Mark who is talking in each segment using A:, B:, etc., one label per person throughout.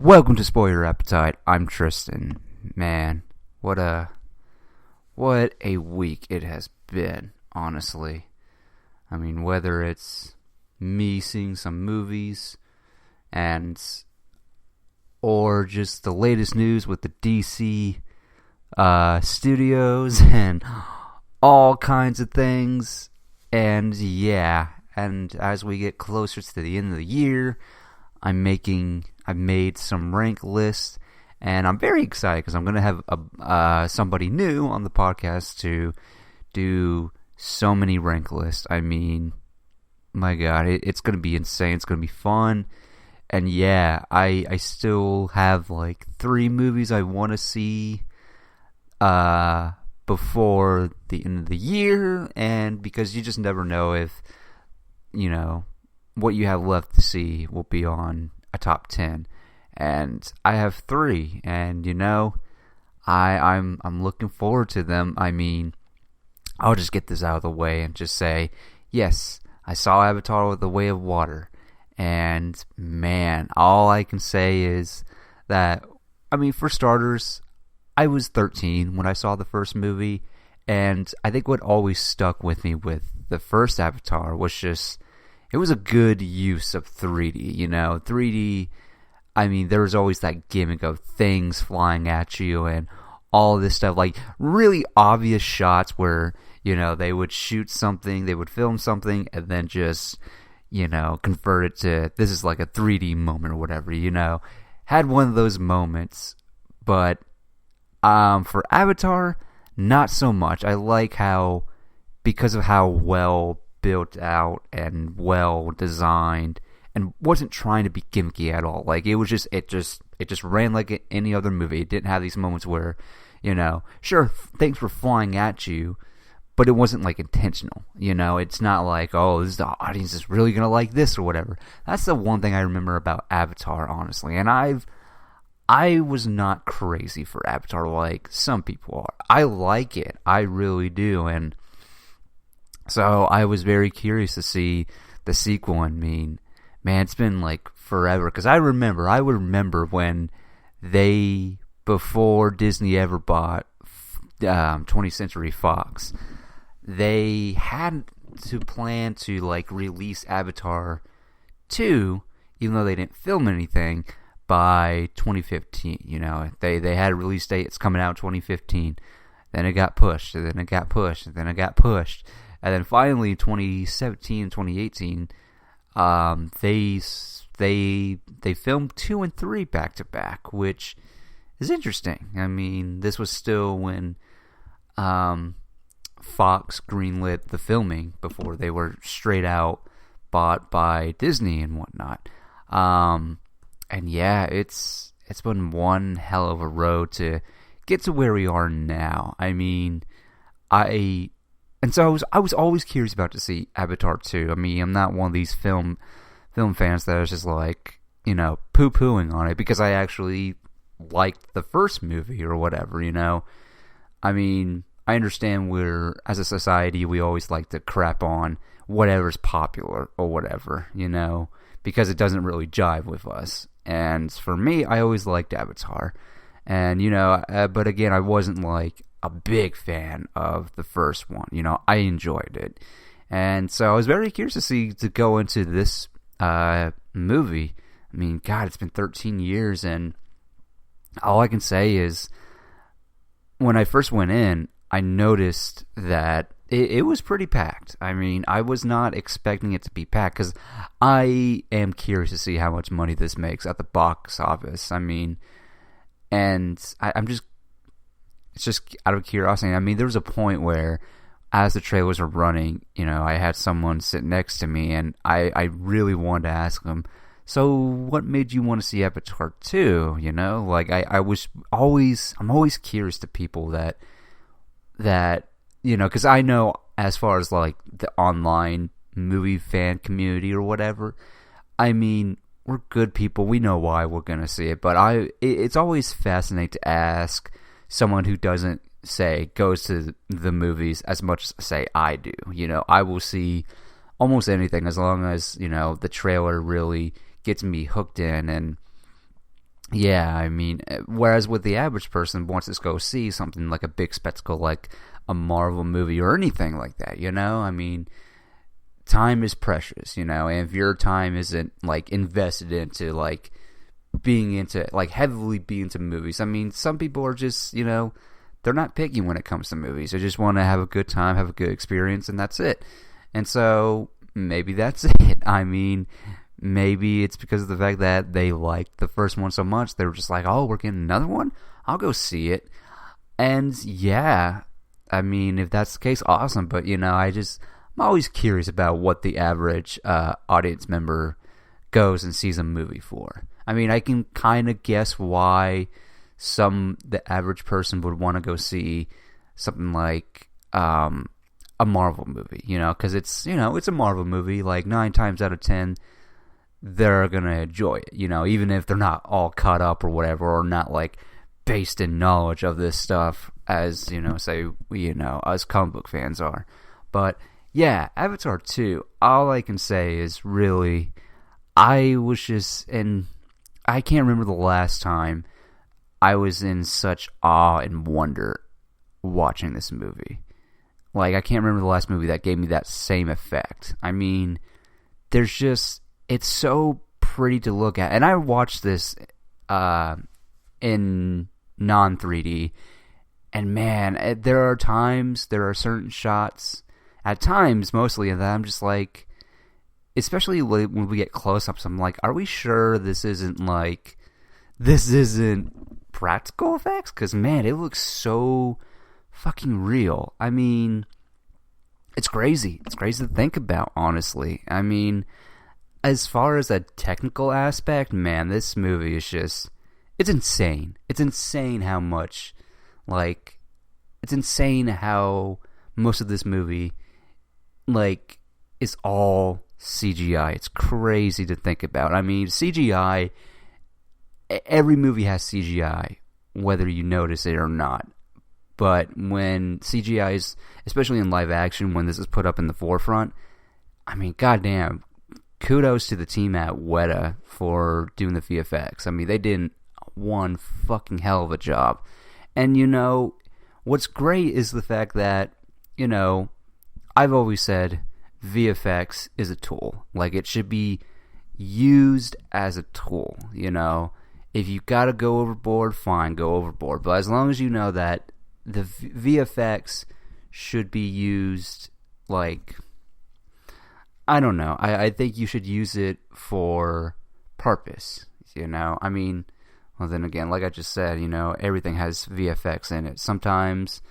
A: Welcome to Spoil Your Appetite. I'm Tristan. Man, what a week it has been, honestly. I mean, whether it's me seeing some movies and or just the latest news with the DC studios and all kinds of things. And yeah, and as we get closer to the end of the year, I've made some rank lists, and I'm very excited because I'm going to have somebody new on the podcast to do so many rank lists. I mean, my God, it's going to be insane. It's going to be fun. And yeah, I still have like 3 movies I want to see before the end of the year, and because you just never know if, what you have left to see will be on a top 10. And I have 3, and I'm looking forward to them. I mean, I'll just get this out of the way and just say, yes, I saw Avatar with the Way of Water, and man, all I can say is that, I mean, for starters, I was 13 when I saw the first movie, and I think what always stuck with me with the first Avatar was just, it was a good use of 3D, 3D. I mean, there was always that gimmick of things flying at you and all this stuff, like really obvious shots where, they would shoot something, they would film something, and then just, convert it to, this is like a 3D moment or whatever, had one of those moments. But for Avatar, not so much. I like how, because of how well built out and well designed, and wasn't trying to be gimmicky at all. Like, it just ran like any other movie. It didn't have these moments where, sure, things were flying at you, but it wasn't like intentional. It's not like, oh, the audience is really gonna like this or whatever. That's the one thing I remember about Avatar, honestly. And I was not crazy for Avatar like some people are. I like it, I really do, and so I was very curious to see the sequel. I mean, man, it's been like forever, because I would remember when before Disney ever bought 20th Century Fox, they had to plan to like release Avatar 2, even though they didn't film anything, by 2015. They had a release date, it's coming out in 2015. Then it got pushed, and then it got pushed, and then it got pushed. And then finally, 2017, 2018, they filmed 2 and 3 back to back, which is interesting. I mean, this was still when Fox greenlit the filming before they were straight out bought by Disney and whatnot. And yeah, it's been one hell of a road to get to where we are now. I mean, And so I was always curious about to see Avatar 2. I mean, I'm not one of these film fans that is just like, poo-pooing on it, because I actually liked the first movie or whatever, I mean, I understand as a society, we always like to crap on whatever's popular or whatever, because it doesn't really jive with us. And for me, I always liked Avatar. And, but again, I wasn't like a big fan of the first one. I enjoyed it, and so I was very curious to go into this movie. I mean, God, it's been 13 years, and all I can say is, when I first went in, I noticed that it was pretty packed. I mean, I was not expecting it to be packed, because I am curious to see how much money this makes at the box office. I mean, and it's just out of curiosity. I mean, there was a point where, as the trailers were running, I had someone sit next to me, and I really wanted to ask them, so what made you want to see Avatar 2? Like, I'm always curious to people that because I know, as far as like the online movie fan community or whatever, I mean, we're good people. We know why we're going to see it, but it's always fascinating to ask someone who doesn't, say, goes to the movies as much as, say, I do. I will see almost anything as long as, the trailer really gets me hooked in. And Yeah, I mean, whereas with the average person wants to go see something like a big spectacle, like a Marvel movie or anything like that, you know? I mean, time is precious, you know, and if your time isn't, like, invested into, like, being into, like, heavily being into movies, I mean, some people are just, you know, they're not picky when it comes to movies. They just want to have a good time, have a good experience, and that's it. And so, maybe that's it. I mean, maybe it's because of the fact that they liked the first one so much, they were just like, oh, we're getting another one? I'll go see it. And yeah, I mean, if that's the case, awesome. But, you know, I'm always curious about what the average audience member goes and sees a movie for. I mean, I can kind of guess why the average person would want to go see something like a Marvel movie, you know, because it's a Marvel movie. Like 9 times out of 10, they're gonna enjoy it, you know, even if they're not all caught up or whatever, or not like based in knowledge of this stuff as, you know, say us comic book fans are. But yeah, Avatar 2, all I can say is really, I can't remember the last time I was in such awe and wonder watching this movie. Like, I can't remember the last movie that gave me that same effect. I mean, it's so pretty to look at. And I watched this in non-3D, and man, there are certain shots, at times, mostly, that I'm just like, especially when we get close-ups, I'm like, are we sure this isn't practical effects? Because, man, it looks so fucking real. I mean, it's crazy. It's crazy to think about, honestly. I mean, as far as a technical aspect, man, this movie is just, it's insane. It's insane how much, like, it's insane how most of this movie, like, is all CGI. It's crazy to think about. I mean, CGI, every movie has CGI, whether you notice it or not. But when CGI is, especially in live action, when this is put up in the forefront, I mean, goddamn, kudos to the team at Weta for doing the VFX. I mean, they did one fucking hell of a job. And, you know, what's great is the fact that, you know, I've always said VFX is a tool. Like, it should be used as a tool, you know. If you gotta go overboard, fine, go overboard. But as long as you know that the VFX should be used, like, I don't know. I think you should use it for purpose, you know. I mean, well, then again, like I just said, you know, everything has VFX in it. Sometimes,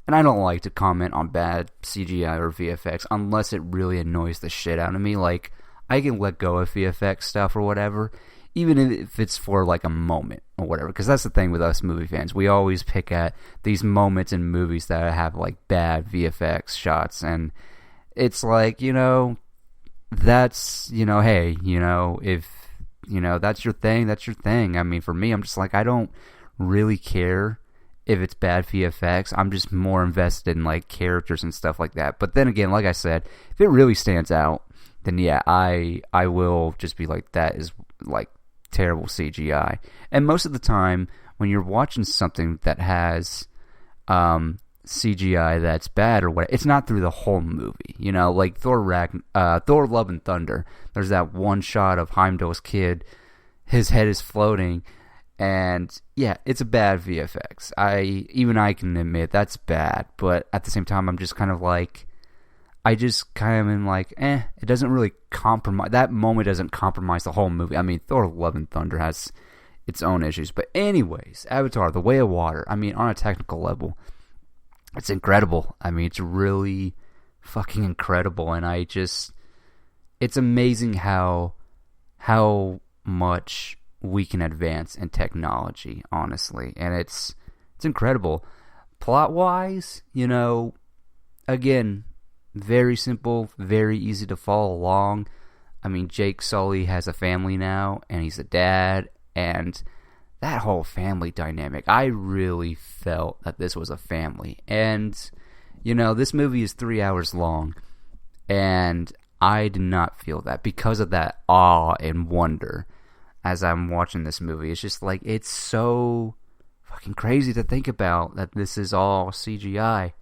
A: and I don't like to comment on bad CGI or VFX unless it really annoys the shit out of me. Like, I can let go of VFX stuff or whatever, even if it's for, like, a moment or whatever. Because that's the thing with us movie fans. We always pick at these moments in movies that have, like, bad VFX shots. And it's like, you know, that's, you know, hey, you know, if, you know, that's your thing, that's your thing. I mean, for me, I'm just like, I don't really care if it's bad VFX. I'm just more invested in, like, characters and stuff like that. But then again, like I said, if it really stands out, then yeah, I will just be like, that is, like, terrible CGI. And most of the time, when you're watching something that has CGI that's bad or what, it's not through the whole movie, you know. Like Thor Love and Thunder, there's that one shot of Heimdall's kid, his head is floating, and yeah, it's a bad VFX. I can admit that's bad, but at the same time, I'm just kind of like, I just kind of am like, it doesn't really compromise, that moment doesn't compromise the whole movie. I mean, Thor Love and Thunder has its own issues, but anyways, Avatar, The Way of Water, I mean, on a technical level, it's incredible. I mean, it's really fucking incredible, and it's amazing how much we can advance in technology, honestly, and it's incredible. Plot-wise, you know, again, very simple, very easy to follow along. I mean, Jake Sully has a family now, and he's a dad, and that whole family dynamic, I really felt that this was a family. And, you know, this movie is 3 hours long, and I did not feel that because of that awe and wonder. as I'm watching this movie. It's just like, it's so fucking crazy to think about that this is all CGI.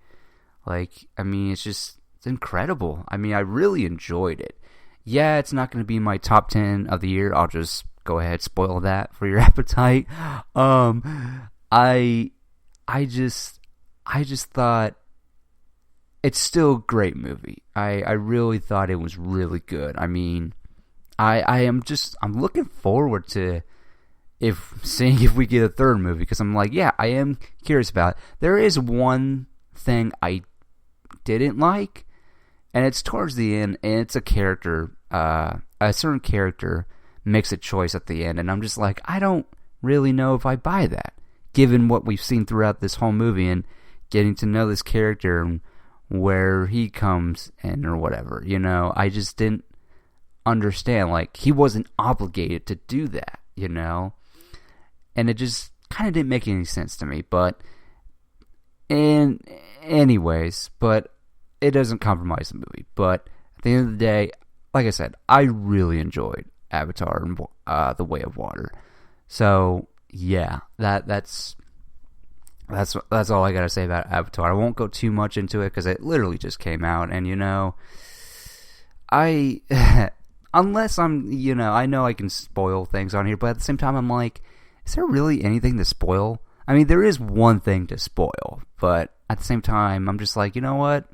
A: Like, I mean, it's incredible. I mean, I really enjoyed it. Yeah, it's not going to be my top 10 of the year. I'll just go ahead, spoil that for your appetite. I just thought it's still a great movie. I really thought it was really good. I mean, I'm looking forward to seeing if we get a third movie, because I'm like, yeah, I am curious about it. There is one thing I didn't like, and it's towards the end, and it's a character, a certain character makes a choice at the end, and I'm just like, I don't really know if I buy that, given what we've seen throughout this whole movie and getting to know this character and where he comes in or whatever, you know. I just didn't understand, like, he wasn't obligated to do that, you know, and it just kind of didn't make any sense to me. But anyways, but it doesn't compromise the movie. But at the end of the day, like I said, I really enjoyed Avatar and The Way of Water. So yeah, that's all I gotta say about Avatar. I won't go too much into it because it literally just came out, and you know, unless I'm, you know, I know I can spoil things on here, but at the same time, I'm like, is there really anything to spoil? I mean, there is one thing to spoil, but at the same time, I'm just like, you know what?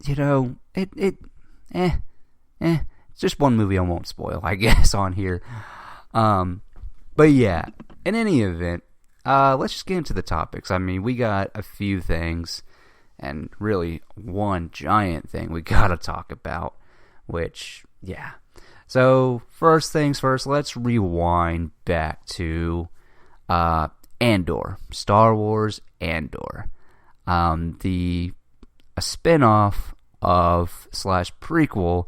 A: You know, it's just one movie I won't spoil, I guess, on here. But yeah, in any event, let's just get into the topics. I mean, we got a few things, and really one giant thing we gotta talk about, which, yeah. So, first things first, let's rewind back to Andor, Star Wars Andor. A spin-off of / prequel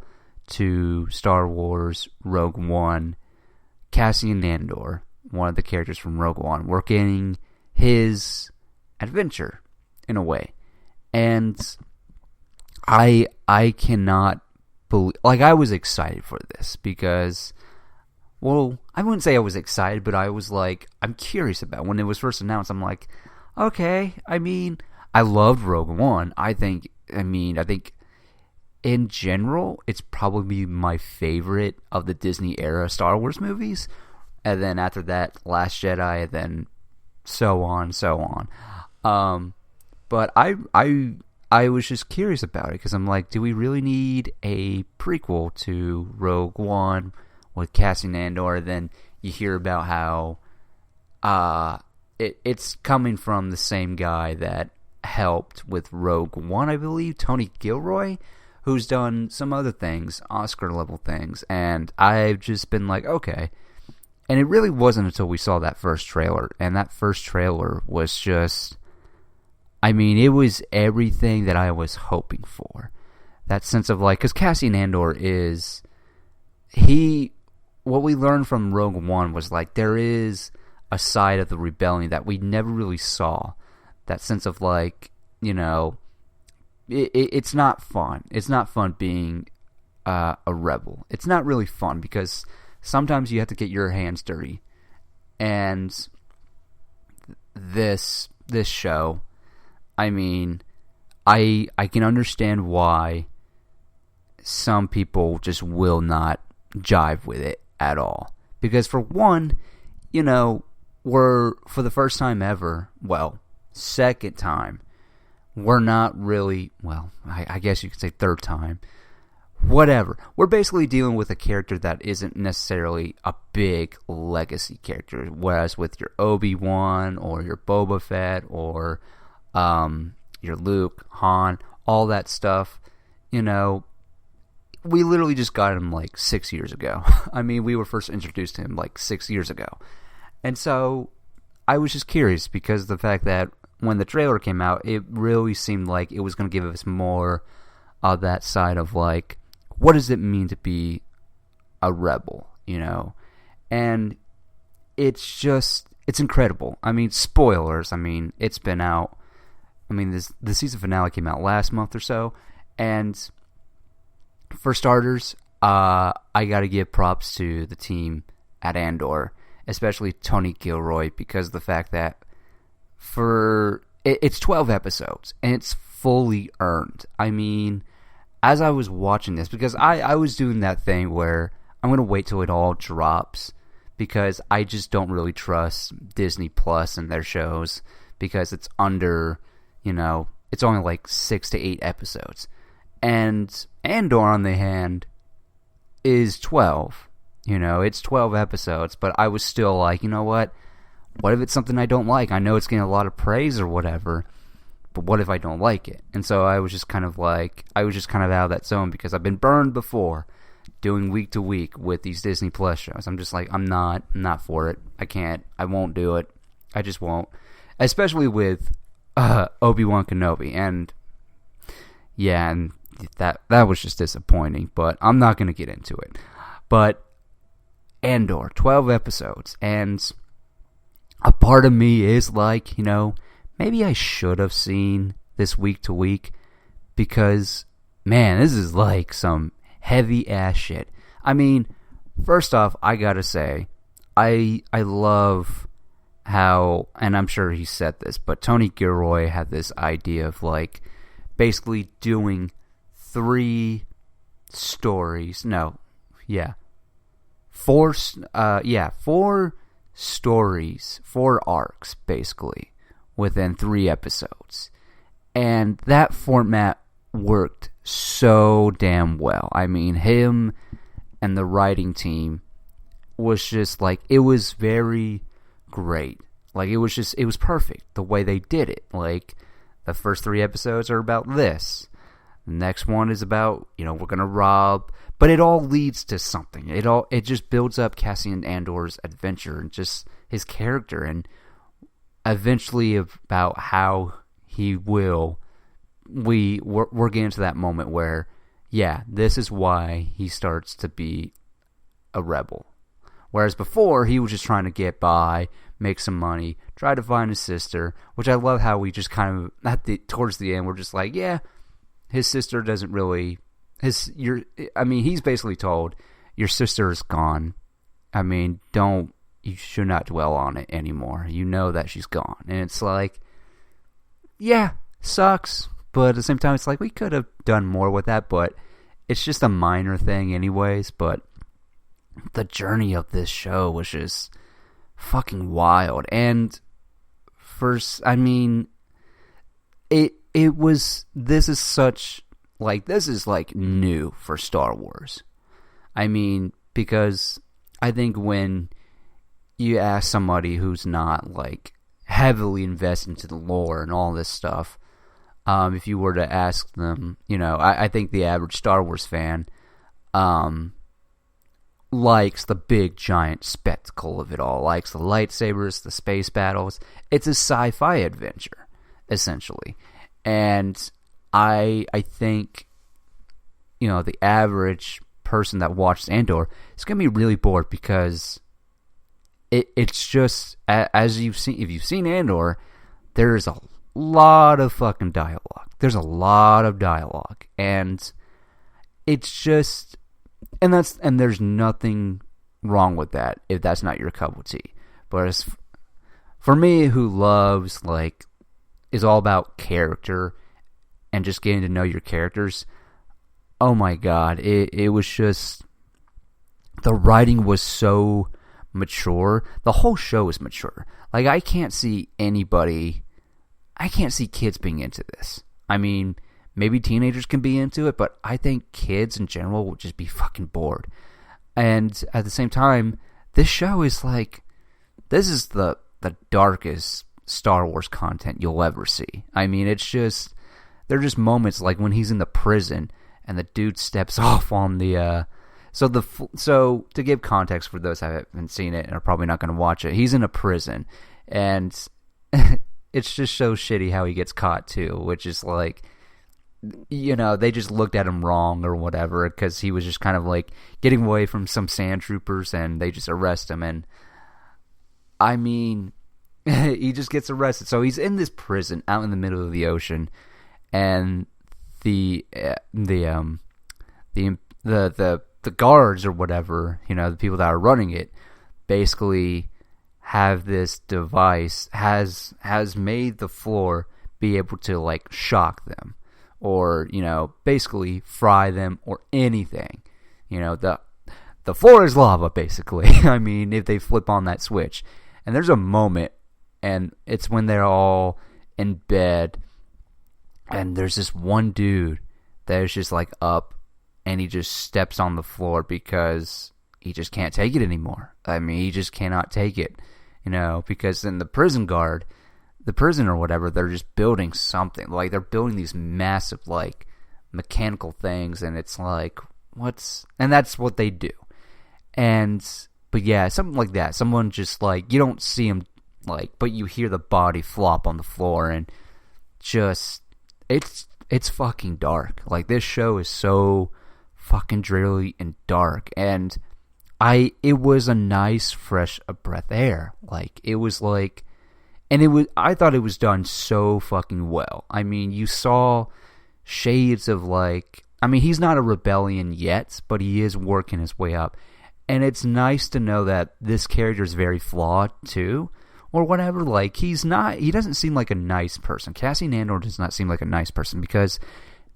A: to Star Wars Rogue One. Cassian Andor, one of the characters from Rogue One, working his adventure in a way. And I cannot believe, like, I was excited for this because, well, I wouldn't say I was excited, but I was like, I'm curious about it. When it was first announced, I'm like, okay, I mean, I loved Rogue One. I think in general, it's probably my favorite of the Disney era Star Wars movies. And then after that, Last Jedi, and then so on. But I was just curious about it because I'm like, do we really need a prequel to Rogue One with Cassian Andor? Then you hear about how it's coming from the same guy that helped with Rogue One, I believe, Tony Gilroy, who's done some other things, Oscar-level things, and I've just been like, okay. And it really wasn't until we saw that first trailer, and that first trailer was just, I mean, it was everything that I was hoping for. That sense of, like, because Cassian Andor is, what we learned from Rogue One was, like, there is a side of the rebellion that we never really saw. That sense of, like, you know, it's not fun. It's not fun being a rebel. It's not really fun because sometimes you have to get your hands dirty. And this show, I mean, I can understand why some people just will not jive with it at all. Because for one, you know, we're, for the first time ever, well, second time, we're not really, well, I guess you could say third time, whatever. We're basically dealing with a character that isn't necessarily a big legacy character, whereas with your Obi-Wan or your Boba Fett or your Luke, Han, all that stuff, you know, we literally just got him like 6 years ago. I mean, we were first introduced to him like 6 years ago. And so I was just curious because the fact that when the trailer came out, it really seemed like it was going to give us more of that side of, like, what does it mean to be a rebel, you know? And it's just, it's incredible. I mean, spoilers, I mean, it's been out. I mean, the season finale came out last month or so. And for starters, I got to give props to the team at Andor, especially Tony Gilroy, because of the fact that it's 12 episodes, and it's fully earned. I mean, as I was watching this, because I was doing that thing where I'm going to wait till it all drops, because I just don't really trust Disney Plus and their shows, because it's under, it's only like 6 to 8 episodes. And Andor, on the hand, is 12. It's 12 episodes, but I was still like, you know what? What if it's something I don't like? I know it's getting a lot of praise or whatever, but what if I don't like it? And so I was just kind of out of that zone, because I've been burned before doing week to week with these Disney Plus shows. I'm just like, I'm not for it. I won't do it. I just won't. Especially with Obi-Wan Kenobi. And yeah, and that was just disappointing, but I'm not going to get into it. But Andor, 12 episodes, and a part of me is like, maybe I should have seen this week to week, because, man, this is like some heavy ass shit. I mean, first off, I gotta say, I love how, and I'm sure he said this, but Tony Gilroy had this idea of like basically doing 4 stories, 4 arcs basically within 3 episodes. And that format worked so damn well. I mean, him and the writing team was just like, it was very great. Like, it was perfect the way they did it. Like, the first 3 episodes are about this. The next one is about, we're going to rob. But it all leads to something. It just builds up Cassian Andor's adventure and just his character, and eventually about how he will. We're getting to that moment where, yeah, this is why he starts to be a rebel. Whereas before, he was just trying to get by, make some money, try to find his sister, which I love how we just kind of, towards the end, we're just like, yeah, his sister doesn't really, he's basically told, your sister is gone. I mean, you should not dwell on it anymore. You know that she's gone. And it's like, yeah, sucks. But at the same time, it's like, we could have done more with that, but it's just a minor thing anyways. But the journey of this show was just fucking wild. And first, I mean, this is like new for Star Wars. I mean, because I think when you ask somebody who's not like heavily invested into the lore and all this stuff, if you were to ask them, I think the average Star Wars fan likes the big giant spectacle of it all, likes the lightsabers, the space battles. It's a sci-fi adventure, essentially. And I think, the average person that watches Andor is going to be really bored, because it's just, as you've seen, if you've seen Andor, there's a lot of fucking dialogue. There's a lot of dialogue, and it's just, and there's nothing wrong with that if that's not your cup of tea. But as for me, who loves, like, is all about character and just getting to know your characters, oh my god, it was just, the writing was so mature. The whole show is mature. Like, I can't see kids being into this. I mean, maybe teenagers can be into it, but I think kids in general would just be fucking bored. And at the same time, this show is like, this is the darkest Star Wars content you'll ever see. I mean, it's just, there are just moments like when he's in the prison and the dude steps off on the, so to give context for those who haven't seen it and are probably not going to watch it, he's in a prison, and it's just so shitty how he gets caught too, which is like, they just looked at him wrong or whatever, because he was just kind of like getting away from some sand troopers, and they just arrest him. And I mean, he just gets arrested. So he's in this prison out in the middle of the ocean, and the guards or whatever, the people that are running it, basically have this device, has made the floor be able to like shock them, or basically fry them, or anything. The floor is lava, basically. I mean, if they flip on that switch. And there's a moment, and it's when they're all in bed, and there's this one dude that is just like up, and he just steps on the floor because he just can't take it anymore. I mean, he just cannot take it, because then the prison guard, the prison or whatever, they're just building something. Like, they're building these massive, like, mechanical things, and it's like, and that's what they do. But yeah, something like that. Someone just, like, you don't see him, like, but you hear the body flop on the floor, and just, it's fucking dark. Like, this show is so fucking dreary and dark, and it was a nice, fresh breath of air. Like, it was like, I thought it was done so fucking well. I mean, you saw shades of, like, I mean, he's not a rebellion yet, but he is working his way up. And it's nice to know that this character is very flawed, too, or whatever. Like, he doesn't seem like a nice person. Cassian Andor does not seem like a nice person, because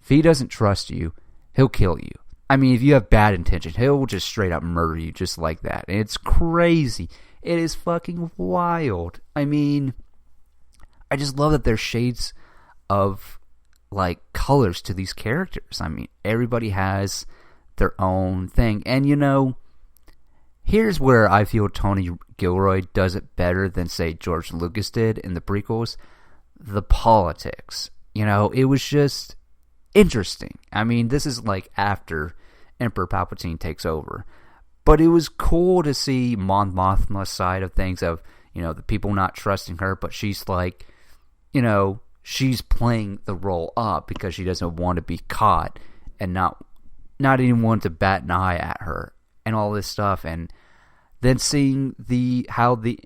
A: if he doesn't trust you, he'll kill you. I mean, if you have bad intention, he'll just straight up murder you just like that. And it's crazy. It is fucking wild. I mean, I just love that there's shades of, like, colors to these characters. I mean, everybody has their own thing. And, here's where I feel Tony Gilroy does it better than, say, George Lucas did in the prequels. The politics. It was just interesting. I mean, this is like after Emperor Palpatine takes over. But it was cool to see Mon Mothma's side of things, of, the people not trusting her, but she's like, she's playing the role up because she doesn't want to be caught, and not anyone to bat an eye at her, and all this stuff. And then seeing how the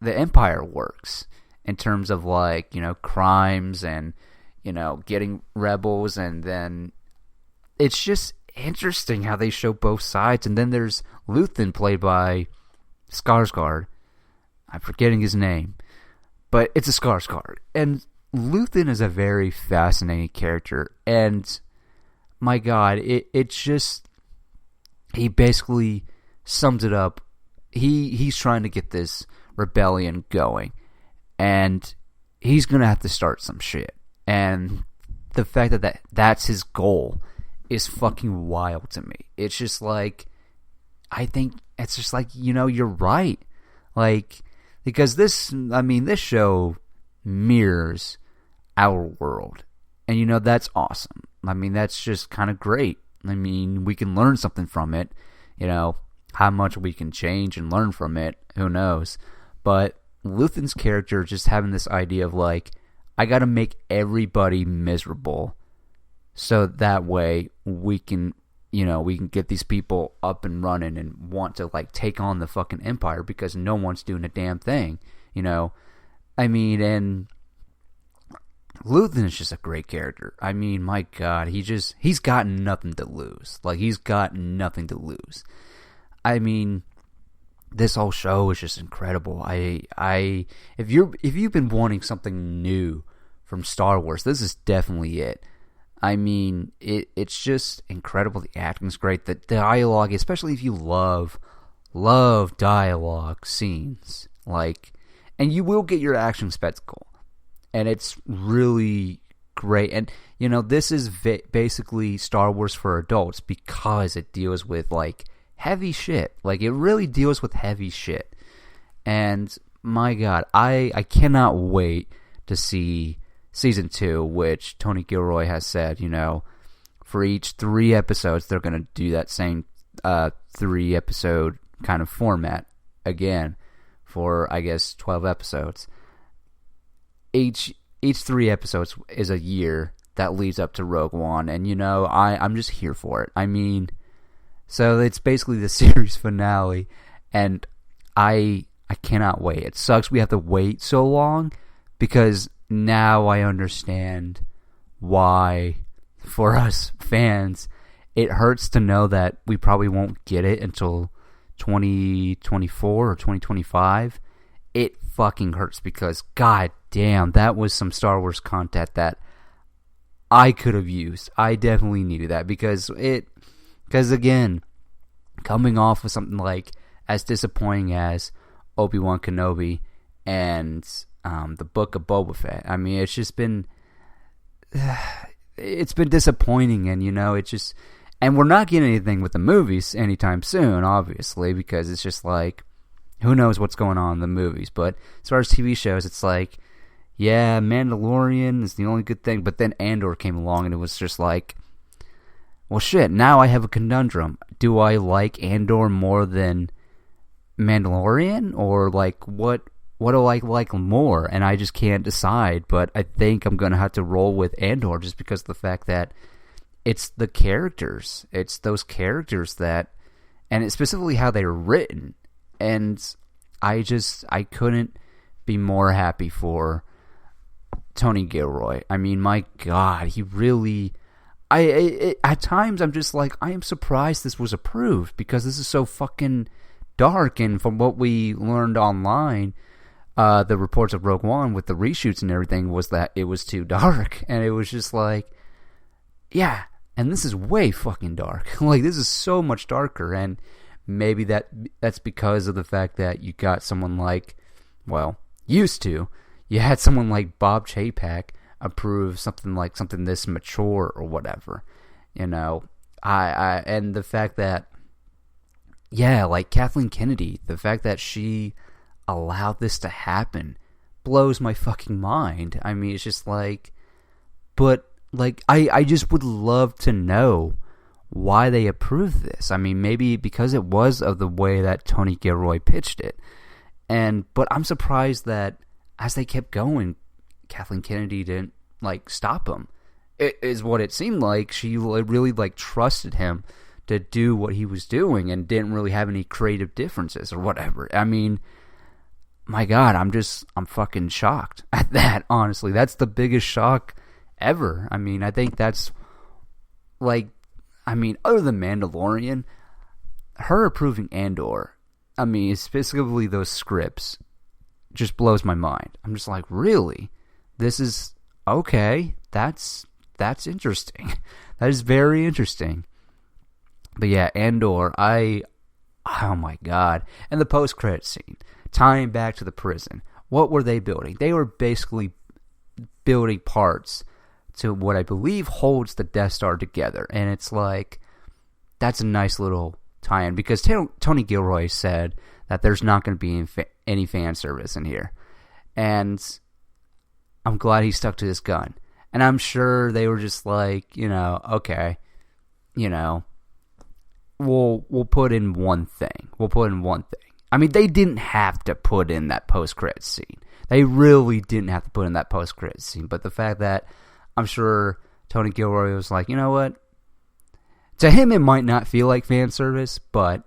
A: Empire works in terms of, like, crimes and, getting rebels, and then it's just interesting how they show both sides. And then there's Luthen, played by Skarsgård. I'm forgetting his name, but it's a Skarsgård. And Luthen is a very fascinating character, and my God, it's just, he basically sums it up. He's trying to get this rebellion going, and he's gonna have to start some shit. And the fact that that's his goal is fucking wild to me. It's just like, I think it's just like, you're right. Like, because this show mirrors our world, and that's awesome. I mean, that's just kind of great. I mean, we can learn something from it. How much we can change and learn from it, who knows? But Luthen's character just having this idea of, like, I gotta make everybody miserable, so that way we can, we can get these people up and running and want to, like, take on the fucking Empire, because no one's doing a damn thing, I mean, and Luthen is just a great character. I mean, my God, he's got nothing to lose. Like, he's got nothing to lose. I mean, this whole show is just incredible. If you've been wanting something new from Star Wars, this is definitely it. I mean, it's just incredible. The acting's great. The dialogue, especially if you love dialogue scenes, like, and you will get your action spectacle, and it's really great. And this is basically Star Wars for adults, because it deals with, like, heavy shit. Like, it really deals with heavy shit. And my God, I cannot wait to see season 2, which Tony Gilroy has said, for each 3 episodes, they're going to do that same 3 episode kind of format again for, I guess, 12 episodes. Each 3 episodes is a year that leads up to Rogue One, and I'm just here for it. I mean, so it's basically the series finale, and I cannot wait. It sucks we have to wait so long, because now I understand why, for us fans, it hurts to know that we probably won't get it until 2024 or 2025, it fucking hurts because, god damn, that was some Star Wars content that I could have used. I definitely needed that because again, coming off of something like as disappointing as Obi-Wan Kenobi and the Book of Boba Fett, I mean, it's just been it's been disappointing, and and we're not getting anything with the movies anytime soon, obviously, because it's just like, who knows what's going on in the movies. But as far as TV shows, it's like, yeah, Mandalorian is the only good thing, but then Andor came along, and it was just like, well, shit, now I have a conundrum. Do I like Andor more than Mandalorian, or like, what do I like more? And I just can't decide, but I think I'm going to have to roll with Andor just because of the fact that it's the characters. It's those characters that, and it's specifically how they were written. And I couldn't be more happy for Tony Gilroy. I mean, my God, he really, at times I'm just like, I am surprised this was approved because this is so fucking dark. And from what we learned online, the reports of Rogue One with the reshoots and everything was that it was too dark. And it was just like, yeah, and this is way fucking dark. Like, this is so much darker, and maybe that's because of the fact that you got someone like, well, you had someone like Bob Chapek approve something this mature or whatever, and the fact that, yeah, like Kathleen Kennedy, the fact that she allowed this to happen blows my fucking mind. I mean, it's just like, but like, I just would love to know why they approved this. I mean, maybe because it was of the way that Tony Gilroy pitched it. But I'm surprised that as they kept going, Kathleen Kennedy didn't like stop him. It is what it seemed like. She really like trusted him to do what he was doing and didn't really have any creative differences or whatever. I mean, my God, I'm fucking shocked at that, honestly. That's the biggest shock ever. I mean, I think that's like, I mean, other than Mandalorian, her approving Andor, I mean, specifically those scripts, just blows my mind. I'm just like, really? This is okay. That's interesting. That is very interesting. But yeah, Andor, oh my God. And the post-credit scene, tying back to the prison. What were they building? They were basically building parts to what I believe holds the Death Star together. And it's like, that's a nice little tie-in, because Tony Gilroy said that there's not going to be any fan service in here. And I'm glad he stuck to his gun. And I'm sure they were just like, okay, we'll put in one thing. I mean, they didn't have to put in that post-credits scene. They really didn't have to put in that post-credits scene. But the fact that I'm sure Tony Gilroy was like, you know what? To him, it might not feel like fan service, but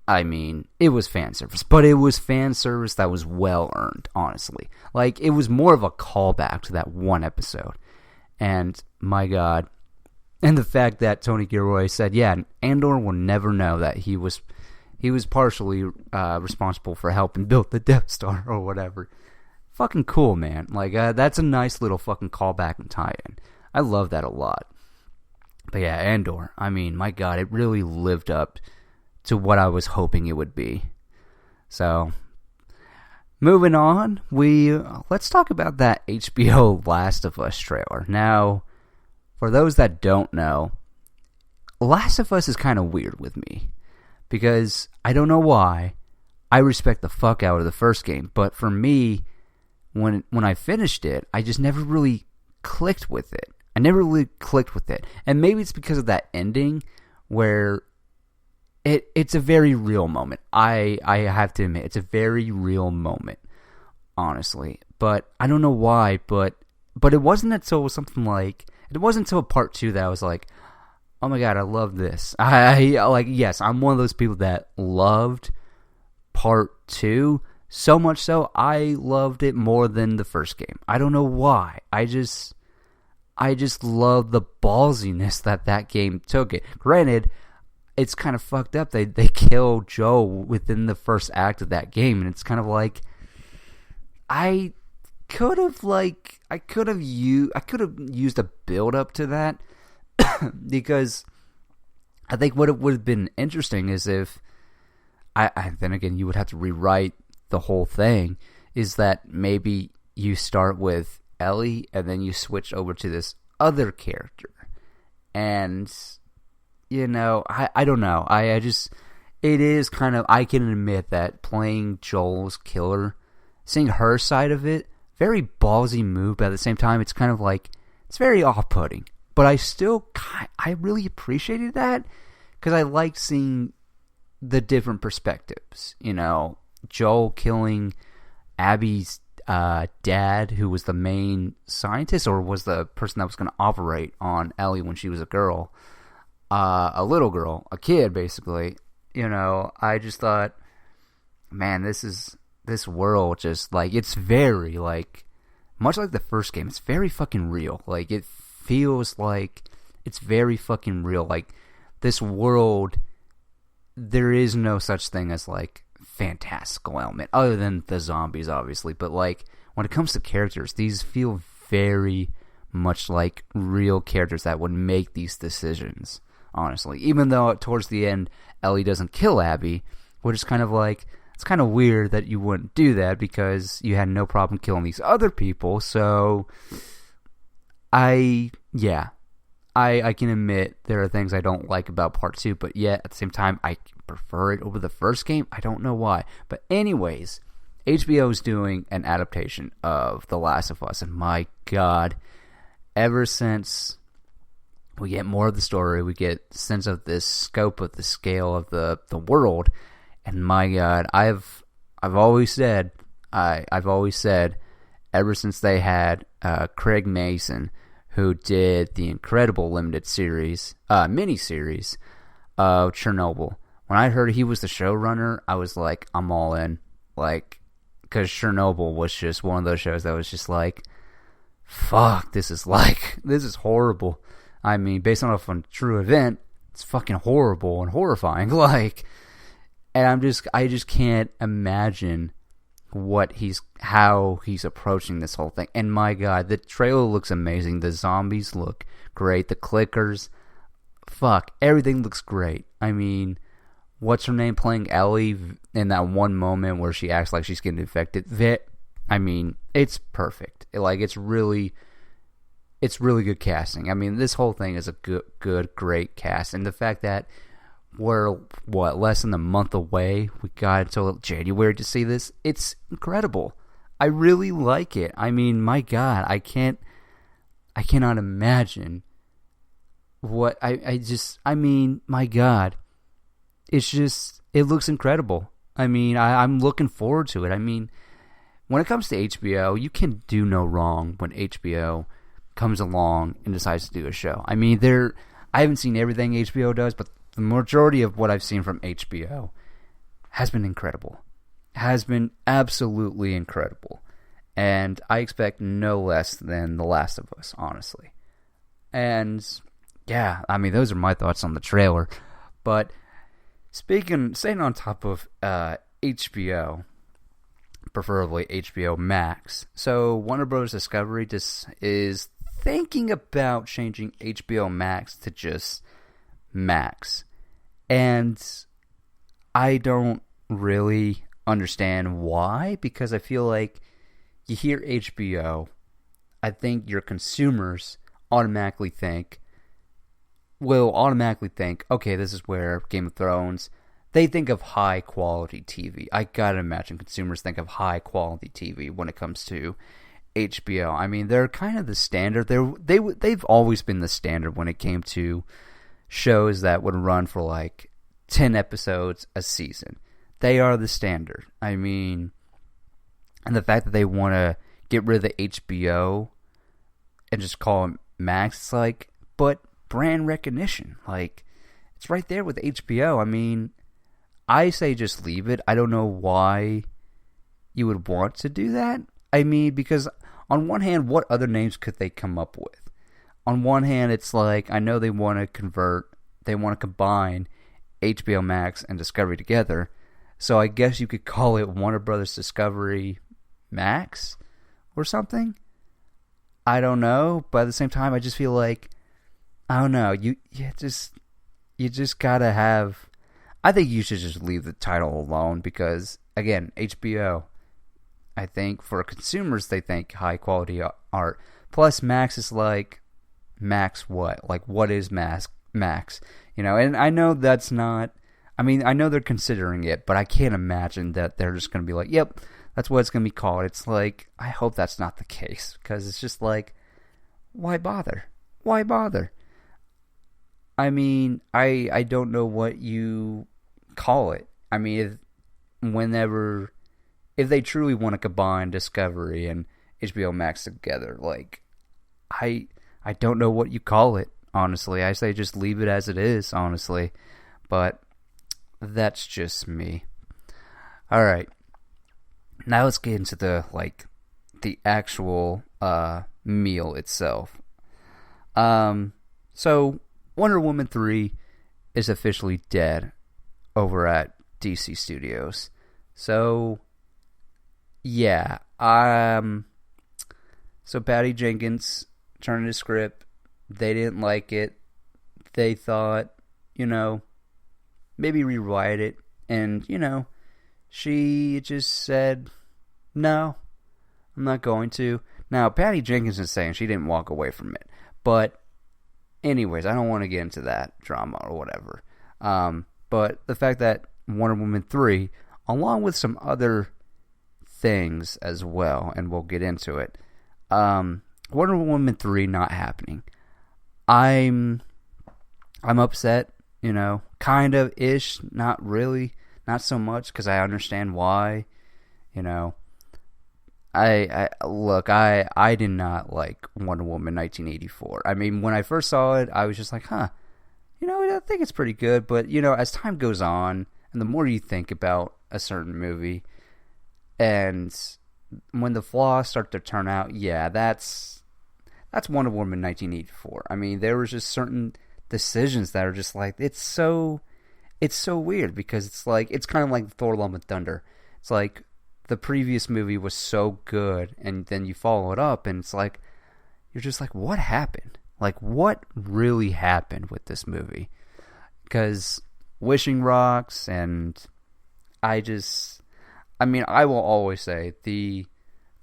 A: I mean, it was fan service. But it was fan service that was well earned, honestly. Like, it was more of a callback to that one episode. And my God. And the fact that Tony Gilroy said, yeah, Andor will never know that he was partially responsible for helping build the Death Star or whatever. Fucking cool, man. Like, that's a nice little fucking callback and tie-in. I love that a lot. But yeah, Andor, I mean, my God, it really lived up to what I was hoping it would be. So, moving on, let's talk about that HBO Last of Us trailer. Now, for those that don't know, Last of Us is kind of weird with me, because I don't know why. I respect the fuck out of the first game, but for me, when I finished it, I just never really clicked with it. And maybe it's because of that ending where it's a very real moment. I have to admit, it's a very real moment, honestly. But I don't know why, but it wasn't until part 2 that I was like, oh my God, I love this. Yes, I'm one of those people that loved part 2, so much so I loved it more than the first game. I don't know why. I just love the ballsiness that game took it. Granted, it's kind of fucked up. They kill Joel within the first act of that game, and it's kind of like I could have used a build up to that because I think what it would have been interesting is if then again you would have to rewrite the whole thing, is that maybe you start with Ellie and then you switch over to this other character. And you know, I don't know. I just, it is kind of, I can admit that playing Joel's killer, seeing her side of it, very ballsy move, but at the same time, it's kind of like, it's very off-putting. But I really appreciated that, because I liked seeing the different perspectives. You know, Joel killing Abby's dad, who was the main scientist, or was the person that was going to operate on Ellie when she was a girl. A little girl, a kid, basically. You know, I just thought, man, this world just, like, it's very, like, much like the first game, it's very fucking real. Like, it feels like it's very fucking real. Like, this world, there is no such thing as, like, fantastical element, other than the zombies, obviously. But, like, when it comes to characters, these feel very much like real characters that would make these decisions. Honestly, even though towards the end Ellie doesn't kill Abby, which is kind of like, it's kind of weird that you wouldn't do that because you had no problem killing these other people. So I can admit there are things I don't like about part 2, but yet at the same time I prefer it over the first game. I don't know why, but anyways, HBO is doing an adaptation of The Last of Us, and my god, ever since we get more of the story, we get a sense of the scope of the scale of the world, and my god, I've always said, ever since they had Craig Mason, who did the incredible limited series, mini-series of Chernobyl, when I heard he was the showrunner, I was like, I'm all in, like, because Chernobyl was just one of those shows that was just like, fuck, this is horrible. I mean, based on a true event, it's fucking horrible and horrifying. Like, and I just can't imagine how he's approaching this whole thing. And my god, the trailer looks amazing. The zombies look great. The clickers, fuck, everything looks great. I mean, what's her name playing Ellie in that one moment where she acts like she's getting infected? I mean, it's perfect. It's really good casting. I mean, this whole thing is a great cast. And the fact that we're, less than a month away, we got until January to see this, it's incredible. I really like it. I mean, my god, I cannot imagine what, I mean, my god, it's just, it looks incredible. I mean, I'm looking forward to it. I mean, when it comes to HBO, you can do no wrong when HBO comes along and decides to do a show. I mean, I haven't seen everything HBO does, but the majority of what I've seen from HBO has been incredible. Has been absolutely incredible. And I expect no less than The Last of Us, honestly. And yeah, I mean, those are my thoughts on the trailer. But staying on top of HBO, preferably HBO Max. So Warner Bros. Discovery just is thinking about changing HBO Max to just Max. And I don't really understand why, because I feel like you hear HBO, I think your consumers automatically think, okay, this is where Game of Thrones, they think of high quality TV. I gotta imagine consumers think of high quality TV when it comes to HBO. I mean, they're kind of the standard. They've always been the standard when it came to shows that would run for like 10 episodes a season. They are the standard. I mean, and the fact that they want to get rid of the HBO and just call it Max, it's like, but brand recognition, like, it's right there with HBO. I mean, I say just leave it. I don't know why you would want to do that. I mean, because on one hand, what other names could they come up with? On one hand, it's like, I know they want to combine HBO Max and Discovery together. So I guess you could call it Warner Brothers Discovery Max or something. I don't know, but at the same time, I just feel like, I don't know, you just gotta have. I think you should just leave the title alone because, again, HBO. I think for consumers, they think high quality art. Plus, Max is like, Max what? Like, what is Max? You know, and I know that's not. I mean, I know they're considering it, but I can't imagine that they're just going to be like, yep, that's what it's going to be called. It's like, I hope that's not the case because it's just like, why bother? Why bother? I mean, I don't know what you call it. I mean, if they truly want to combine Discovery and HBO Max together, like, I don't know what you call it, honestly. I say just leave it as it is, honestly. But that's just me. Alright. Now let's get into the actual meal itself. So Wonder Woman 3 is officially dead over at DC Studios. So yeah, so Patty Jenkins turned the script. They didn't like it. They thought, maybe rewrite it. And, she just said, no, I'm not going to. Now, Patty Jenkins is saying she didn't walk away from it. But anyways, I don't want to get into that drama or whatever. But the fact that Wonder Woman 3, along with some other things as well, and we'll get into it, Wonder Woman 3 not happening. I'm upset, kind of ish, not really, not so much, because I understand why, I did not like Wonder Woman 1984. I mean, when I first saw it, I was just like, I think it's pretty good, but, as time goes on, and the more you think about a certain movie, and when the flaws start to turn out, yeah, that's Wonder Woman 1984. I mean, there was just certain decisions that are just like, it's so weird because it's kind of like Thor: Love and Thunder. It's like the previous movie was so good, and then you follow it up, and it's like, you're just like, what happened? Like, what really happened with this movie? Because Wishing Rocks, and I will always say the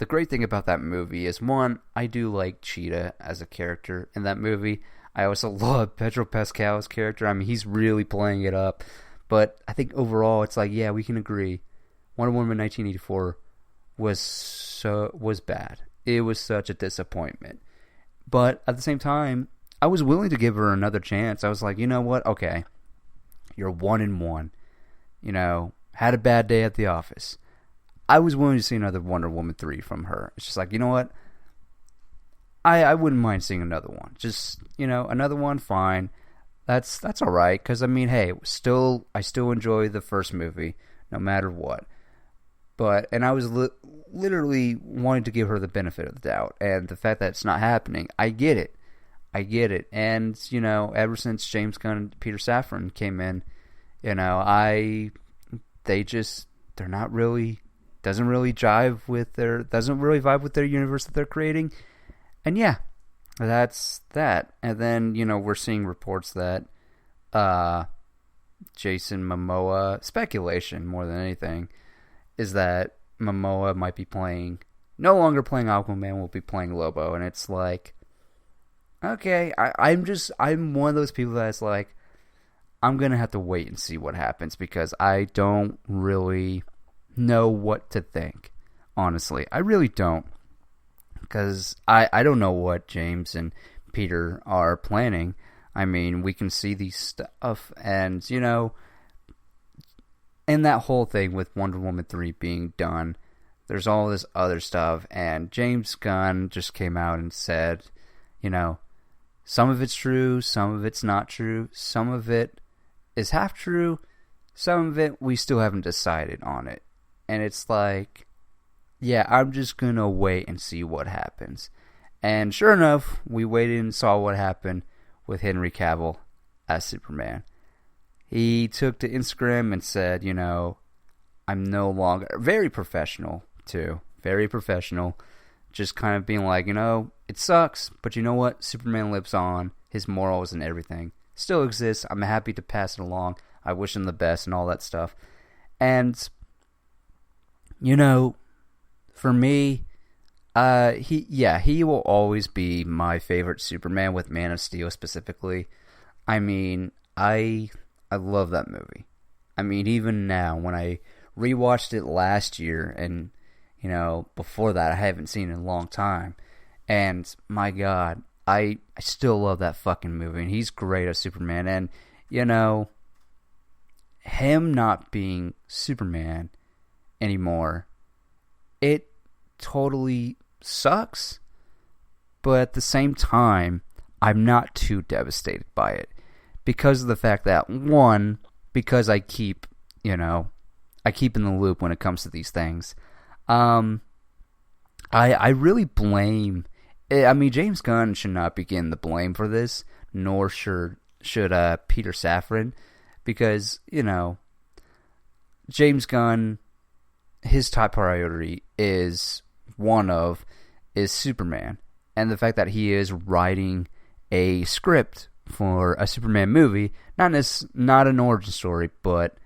A: great thing about that movie is, one, I do like Cheetah as a character in that movie. I also love Pedro Pascal's character. I mean, he's really playing it up. But I think overall, it's like, yeah, we can agree. Wonder Woman 1984 was bad. It was such a disappointment. But at the same time, I was willing to give her another chance. I was like, you know what? Okay, you're 1-1. Had a bad day at the office. I was willing to see another Wonder Woman 3 from her. It's just like, you know what? I wouldn't mind seeing another one. Just, another one, fine. That's all right. Because, I mean, hey, I still enjoy the first movie, no matter what. And I was literally wanting to give her the benefit of the doubt. And the fact that it's not happening, I get it. And, ever since James Gunn and Peter Safran came in, they're not really, doesn't really vibe with their universe that they're creating. And yeah, that's that. And then, we're seeing reports that Jason Momoa, speculation more than anything, is that Momoa might be no longer playing Aquaman, will be playing Lobo. And it's like, okay, I'm one of those people that's like, I'm going to have to wait and see what happens because I don't really know what to think. Honestly, I really don't. Because I don't know what James and Peter are planning. I mean, we can see these stuff, and, and that whole thing with Wonder Woman 3 being done, there's all this other stuff, and James Gunn just came out and said, some of it's true, some of it's not true, some of it is half true, some of it we still haven't decided on it. And it's like, yeah, I'm just going to wait and see what happens. And sure enough, we waited and saw what happened with Henry Cavill as Superman. he took to Instagram and said, I'm no longer... Very professional, too. Very professional. Just kind of being like, it sucks, but you know what? Superman lives on. His morals and everything still exists. I'm happy to pass it along. I wish him the best and all that stuff. And, for me, he will always be my favorite Superman, with Man of Steel specifically. I mean, I love that movie. I mean, even now, when I rewatched it last year, and, before that, I haven't seen it in a long time. And, my God, I still love that fucking movie. And he's great as Superman. And, him not being Superman anymore, it totally sucks. But at the same time, I'm not too devastated by it. Because of the fact that, one, because I keep in the loop when it comes to these things. I really blame... I mean, James Gunn should not be getting the blame for this, nor should Peter Safran, because, James Gunn, his top priority is Superman. And the fact that he is writing a script for a Superman movie, not an origin story, but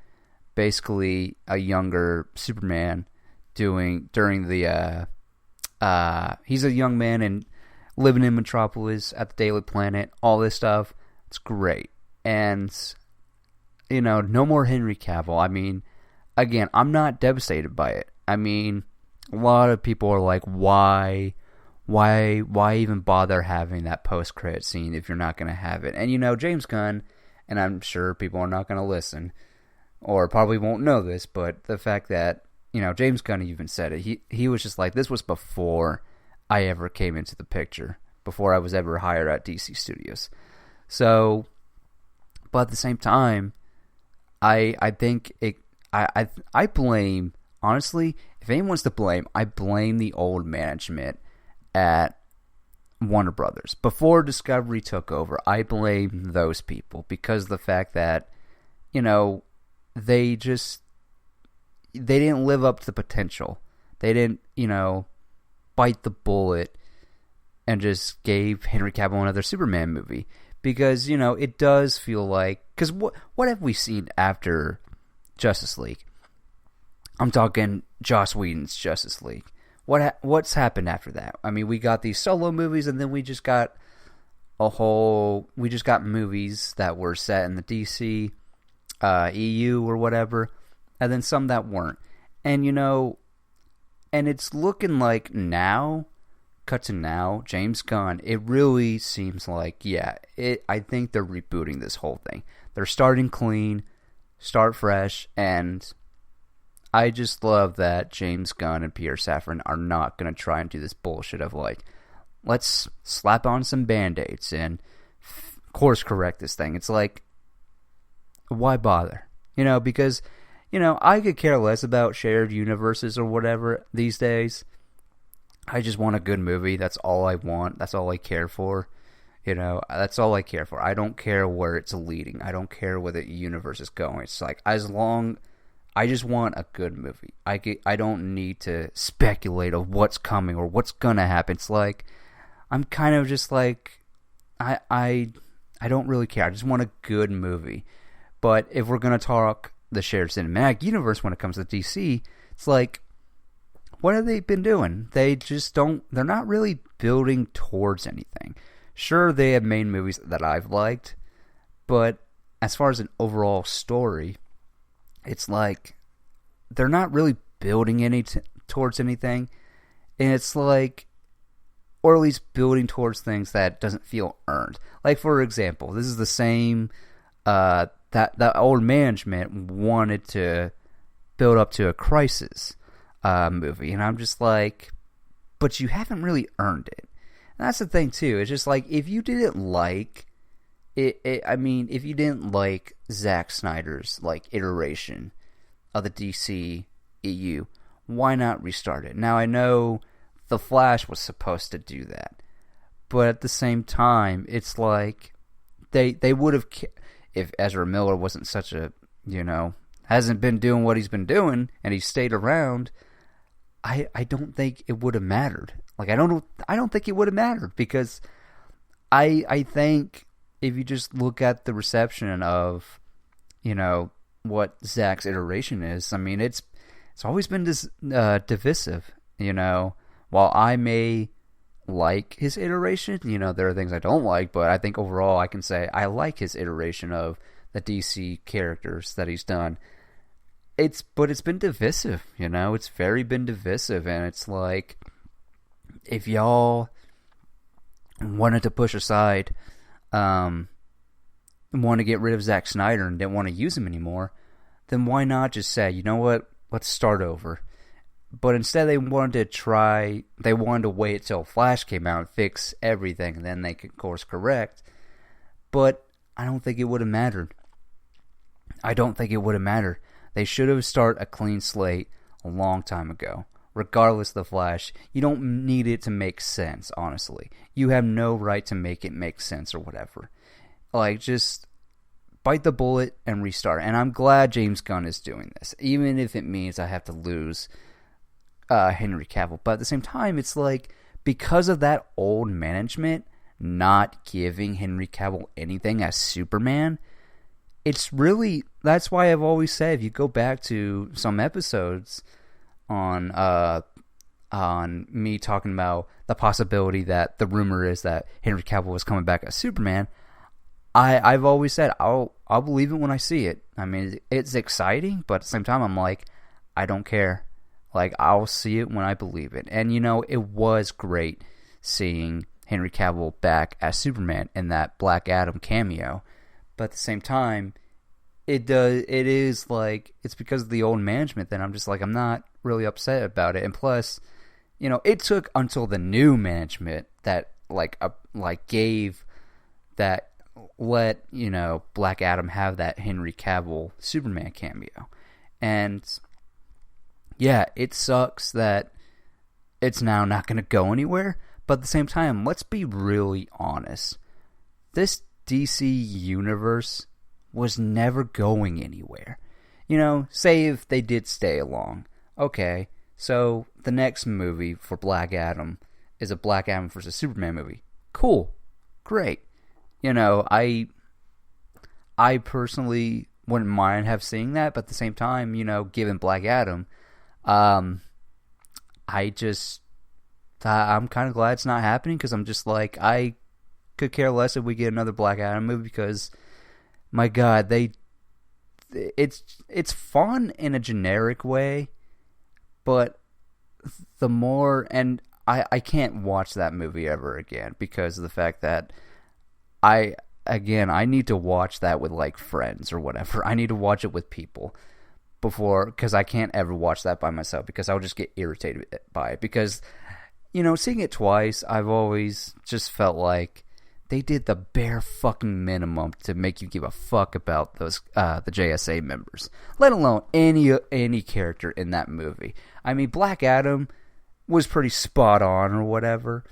A: basically a younger Superman during the he's a young man and living in Metropolis at the Daily Planet, all this stuff. It's great. And no more Henry Cavill. I mean, again, I'm not devastated by it. I mean, a lot of people are like, why even bother having that post-credit scene if you're not going to have it? And James Gunn, and I'm sure people are not going to listen or probably won't know this, but the fact that James Gunn even said it. He was just like, this was before I ever came into the picture, before I was ever hired at DC Studios. So, but at the same time, I think I blame, honestly, if anyone's to blame, I blame the old management at Warner Brothers. Before Discovery took over, I blame those people because of the fact that, they didn't live up to the potential. They didn't, bite the bullet and just gave Henry Cavill another Superman movie. Because, it does feel like... Because what have we seen after Justice League? I'm talking Joss Whedon's Justice League. What's happened after that? I mean, we got these solo movies, and then we just got movies that were set in the DC, EU, or whatever. And then some that weren't. And, and it's looking like now, cut to now, James Gunn, it really seems like, I think they're rebooting this whole thing. They're starting clean, start fresh, and I just love that James Gunn and Peter Safran are not going to try and do this bullshit of like, let's slap on some Band-Aids and course correct this thing. It's like, why bother? Because... I could care less about shared universes or whatever these days. I just want a good movie. That's all I want. That's all I care for. That's all I care for. I don't care where it's leading. I don't care where the universe is going. It's like, I just want a good movie. I don't need to speculate of what's coming or what's gonna happen. It's like, I'm kind of just like, I don't really care. I just want a good movie. But if we're gonna talk the shared cinematic universe when it comes to DC, it's like, what have they been doing? They're not really building towards anything. Sure, they have made movies that I've liked, but as far as an overall story, it's like, they're not really building towards anything, and it's like, or at least building towards things that doesn't feel earned. Like, for example, this is the same, that old management wanted to build up to a Crisis movie, and I'm just like, but you haven't really earned it. And that's the thing too. It's just like, if you didn't like it, if you didn't like Zack Snyder's iteration of the DC EU, why not restart it? Now I know The Flash was supposed to do that, but at the same time, it's like they would have. if Ezra Miller wasn't such a, hasn't been doing what he's been doing and he stayed around, I don't think it would have mattered. Like, I don't think it would have mattered, because I think if you just look at the reception of, what Zach's iteration is, I mean, it's always been divisive, While I may like his iteration, there are things I don't like, but I think overall I can say I like his iteration of the DC characters that he's done. But it's been divisive, it's very been divisive, and it's like, if y'all wanted to push aside, want to get rid of Zack Snyder and didn't want to use him anymore, then why not just say, you know what, let's start over. But instead they wanted to wait till Flash came out and fix everything, and then they could course correct. But I don't think it would have mattered. They should have started a clean slate a long time ago. Regardless of the Flash, you don't need it to make sense, honestly. You have no right to make it make sense or whatever. Like, just bite the bullet and restart. And I'm glad James Gunn is doing this, even if it means I have to lose Henry Cavill. But at the same time, it's like, because of that old management not giving Henry Cavill anything as Superman, it's really, that's why I've always said, if you go back to some episodes on me talking about the possibility that the rumor is that Henry Cavill was coming back as Superman, I've always said I'll believe it when I see it. I mean, it's exciting, but at the same time, I'm like, I don't care. Like, I'll see it when I believe it. And, it was great seeing Henry Cavill back as Superman in that Black Adam cameo. But at the same time, it is like, it's because of the old management that I'm just like, I'm not really upset about it. And plus, it took until the new management that gave that, let Black Adam have that Henry Cavill Superman cameo. And yeah, it sucks that it's now not going to go anywhere, but at the same time, let's be really honest. This DC universe was never going anywhere. Say if they did stay along. Okay, so the next movie for Black Adam is a Black Adam versus Superman movie. Cool. Great. I personally wouldn't mind seeing that, but at the same time, given Black Adam, I'm kind of glad it's not happening, because I'm just like, I could care less if we get another Black Adam movie, because, my God, it's fun in a generic way, but the more, and I can't watch that movie ever again because of the fact that I need to watch that with like friends or whatever. I need to watch it with people because I can't ever watch that by myself, because I'll just get irritated by it. Because, seeing it twice, I've always just felt like they did the bare fucking minimum to make you give a fuck about those the JSA members, let alone any character in that movie. I mean, Black Adam was pretty spot on or whatever.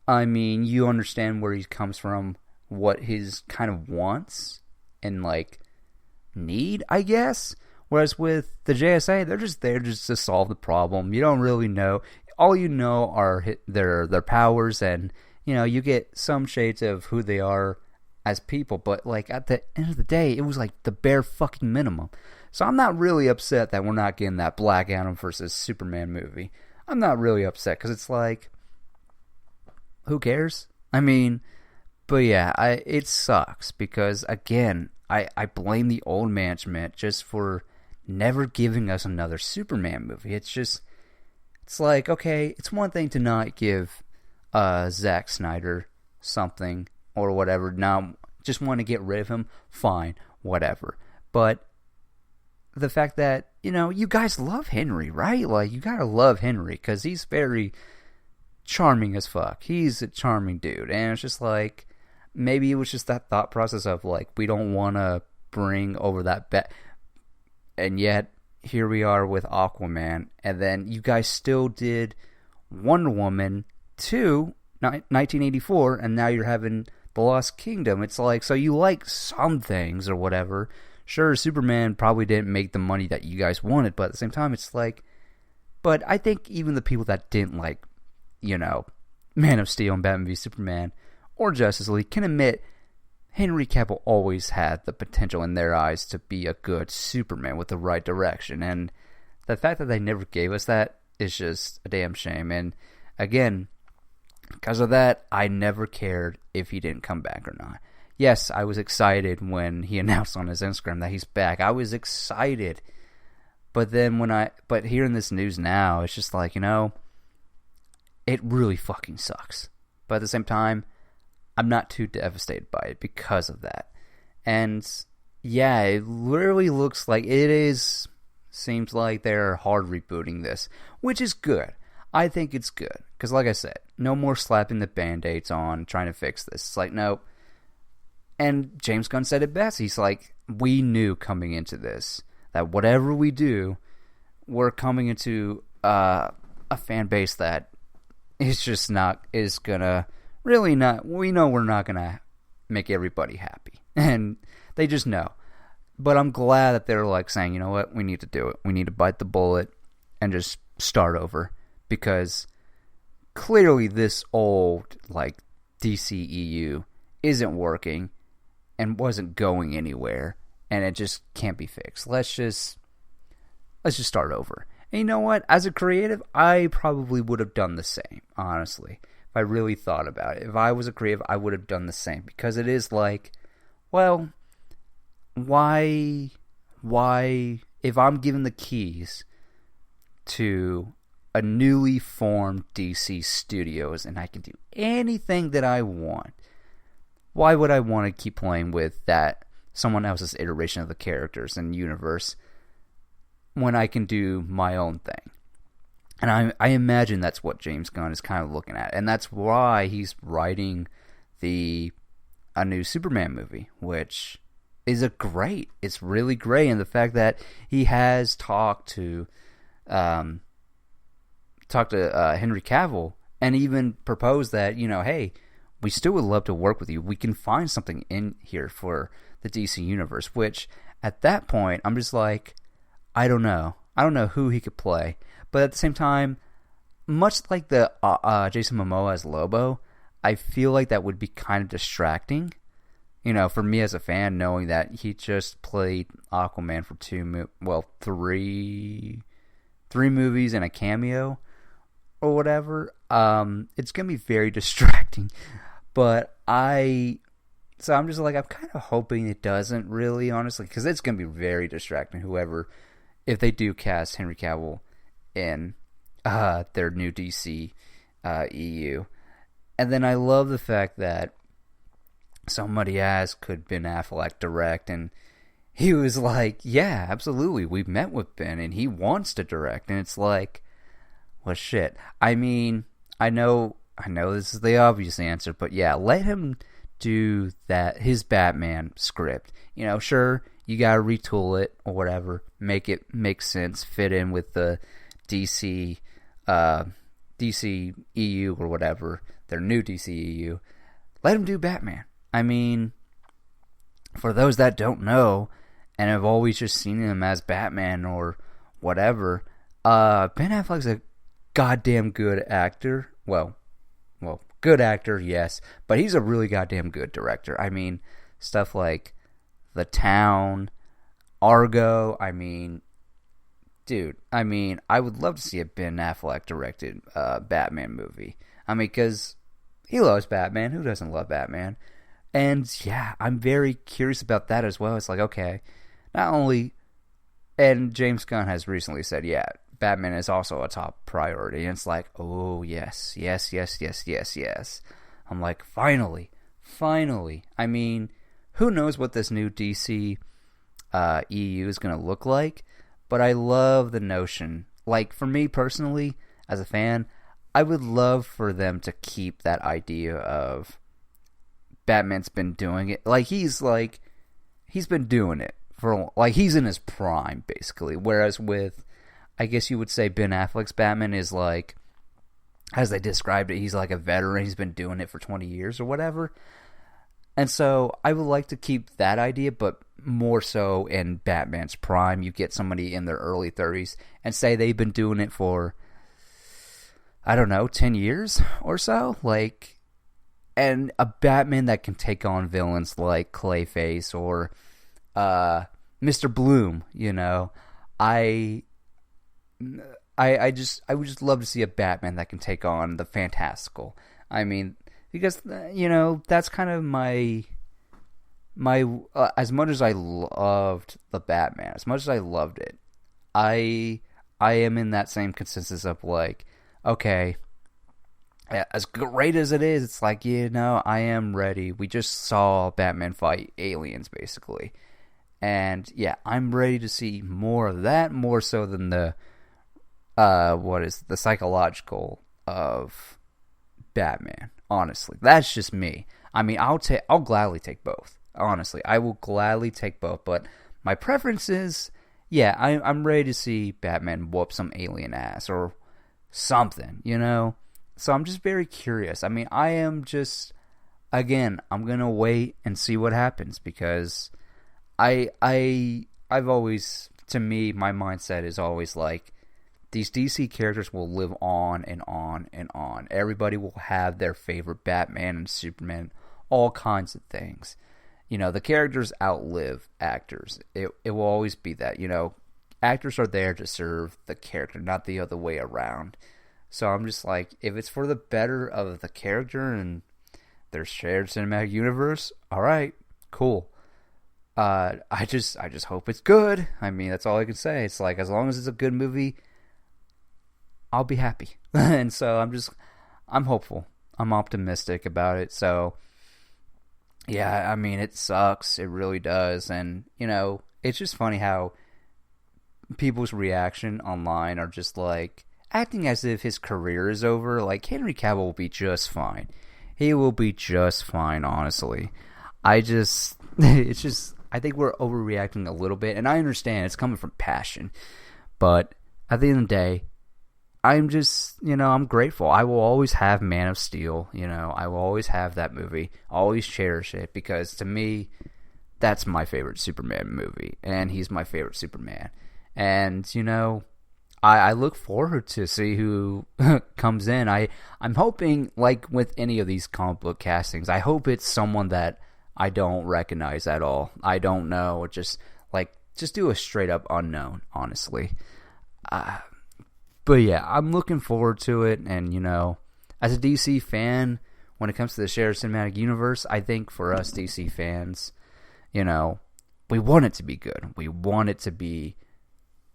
A: I mean, you understand where he comes from, what his kind of wants and like need, I guess. Whereas with the JSA, they're just there just to solve the problem. You don't really know. All you know are their powers, and you get some shades of who they are as people. But like at the end of the day, it was like the bare fucking minimum. So I'm not really upset that we're not getting that Black Adam versus Superman movie. I'm not really upset, because it's like, who cares? I mean, but yeah, it sucks because, again, I blame the old management just for never giving us another Superman movie. It's like, okay, it's one thing to not give Zack Snyder something or whatever. Now, just want to get rid of him, fine, whatever. But the fact that, you guys love Henry, right? Like, you gotta love Henry, because he's very charming as fuck. He's a charming dude. And it's just like, maybe it was just that thought process of like, we don't want to bring over that bet. And yet, here we are with Aquaman. And then you guys still did Wonder Woman 2, 1984, and now you're having The Lost Kingdom. It's like, so you like some things or whatever. Sure, Superman probably didn't make the money that you guys wanted, but at the same time, it's like, but I think even the people that didn't like, Man of Steel and Batman v Superman or Justice League can admit Henry Cavill always had the potential in their eyes to be a good Superman with the right direction. And the fact that they never gave us that is just a damn shame. And again, because of that, I never cared if he didn't come back or not. Yes, I was excited when he announced on his Instagram that he's back. I was excited. But then but hearing this news now, it's just like, it really fucking sucks. But at the same time, I'm not too devastated by it because of that. And yeah, it literally looks like seems like they're hard rebooting this, which is good. I think it's good. Because like I said, no more slapping the band-aids on trying to fix this. It's like, nope. And James Gunn said it best. He's like, we knew coming into this that whatever we do, we're coming into a fan base that is gonna really not. We know we're not gonna make everybody happy, and they just know. But I'm glad that they're like saying, you know what, we need to do it. We need to bite the bullet and just start over, because clearly this old like DCEU isn't working and wasn't going anywhere, and it just can't be fixed. Let's just start over. And you know what? As a creative, I probably would have done the same, honestly. If I really thought about it. If I was a creative, I would have done the same. Because it is like, well, why, if I'm given the keys to a newly formed DC Studios and I can do anything that I want, why would I want to keep playing with that someone else's iteration of the characters and universe when I can do my own thing? And I imagine that's what James Gunn is kind of looking at. And that's why he's writing a new Superman movie, which is it's really great. And the fact that he has talked to Henry Cavill and even proposed that, hey, we still would love to work with you. We can find something in here for the DC universe, which at that point, I'm just like, I don't know. I don't know who he could play. But at the same time, much like the Jason Momoa as Lobo, I feel like that would be kind of distracting. For me as a fan, knowing that he just played Aquaman for three movies and a cameo or whatever. It's going to be very distracting. But so I'm just like, I'm kind of hoping it doesn't really, honestly, because it's going to be very distracting, if they do cast Henry Cavill in their new DC EU. And then I love the fact that somebody asked, could Ben Affleck direct? And he was like, yeah, absolutely. We've met with Ben and he wants to direct. And it's like, well, shit. I mean, I know this is the obvious answer, but yeah, let him do that, his Batman script. Sure, you gotta retool it or whatever, make it make sense, fit in with the DC EU or whatever, their new DC EU. Let him do Batman. I mean, for those that don't know and have always just seen him as Batman or whatever, Ben Affleck's a goddamn good actor. Well, good actor, yes, but he's a really goddamn good director. I mean, stuff like The Town, Argo, I mean, dude, I would love to see a Ben Affleck directed Batman movie. I mean, because he loves Batman. Who doesn't love Batman? And yeah, I'm very curious about that as well. It's like, okay, not only, and James Gunn has recently said, yeah, Batman is also a top priority. And it's like, oh, yes. I'm like, finally. I mean, who knows what this new DC EU is going to look like? But I love the notion. Like, for me personally, as a fan, I would love for them to keep that idea of Batman's been doing it. Like, he's been doing it for, like, he's in his prime, basically. Whereas with, I guess you would say Ben Affleck's Batman is like, as they described it, he's like a veteran. He's been doing it for 20 years or whatever. And so I would like to keep that idea, but more so in Batman's prime. You get somebody in their early 30s and say they've been doing it for, I don't know, 10 years or so. Like, and a Batman that can take on villains like Clayface or Mr. Bloom, you know. I I would just love to see a Batman that can take on the fantastical. I mean, because you know, that's kind of my as much as I loved the Batman, as much as I loved it, I am in that same consensus of like, okay, as great as it is, it's like, you know, I am ready. We just saw Batman fight aliens, basically. And, yeah, I'm ready to see more of that, more so than the, the psychological of Batman, honestly. That's just me. I mean, I'll gladly take both, honestly. I will gladly take both, but my preference is, yeah, I'm ready to see Batman whoop some alien ass or something, you know? So I'm just very curious. I mean, I am just, again, I'm going to wait and see what happens because I've always, to me, my mindset is always like, these DC characters will live on and on and on. Everybody will have their favorite Batman and Superman, all kinds of things. You know, the characters outlive actors. It will always be that, you know, actors are there to serve the character, not the other way around. So I'm just like, if it's for the better of the character and their shared cinematic universe, all right, cool. I just hope it's good. I mean, that's all I can say. It's like, as long as it's a good movie, I'll be happy. And so I'm hopeful. I'm optimistic about it. So yeah, I mean, it sucks. It really does. And, you know, it's just funny how people's reaction online are just like, acting as if his career is over. Like, Henry Cavill will be just fine. He will be just fine, honestly. I think we're overreacting a little bit, and I understand it's coming from passion. But at the end of the day, I'm just, you know, I'm grateful. I will always have Man of Steel, you know. I will always have that movie. Always cherish it, because to me, that's my favorite Superman movie, and he's my favorite Superman. And, you know, I look forward to see who comes in. I'm hoping, like with any of these comic book castings, I hope it's someone that I don't recognize at all. I don't know, or just do a straight up unknown, honestly. But yeah, I'm looking forward to it. And, you know, as a DC fan, when it comes to the shared cinematic universe, I think for us DC fans, you know, we want it to be good. We want it to be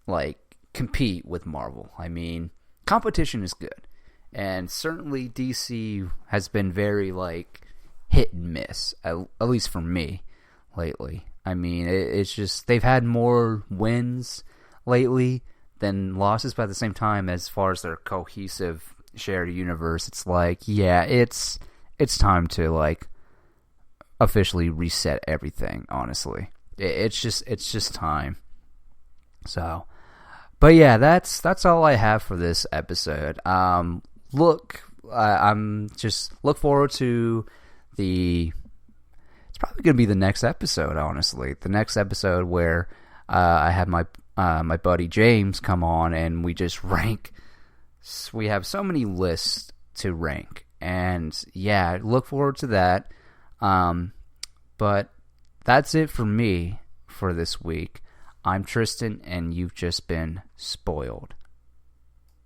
A: like compete with Marvel. I mean, competition is good, and certainly DC has been very like hit and miss, at least for me lately. I mean, it's just they've had more wins lately than losses, but at the same time, as far as their cohesive shared universe, it's like, yeah, it's time to like officially reset everything, honestly. It's just time. So, but yeah, that's all I have for this episode. I'm just look forward to it's probably going to be the next episode, honestly. The next episode where I have my buddy James come on and we just rank. We have so many lists to rank, and yeah, look forward to that. But that's it for me for this week. I'm Tristan, and you've just been spoiled.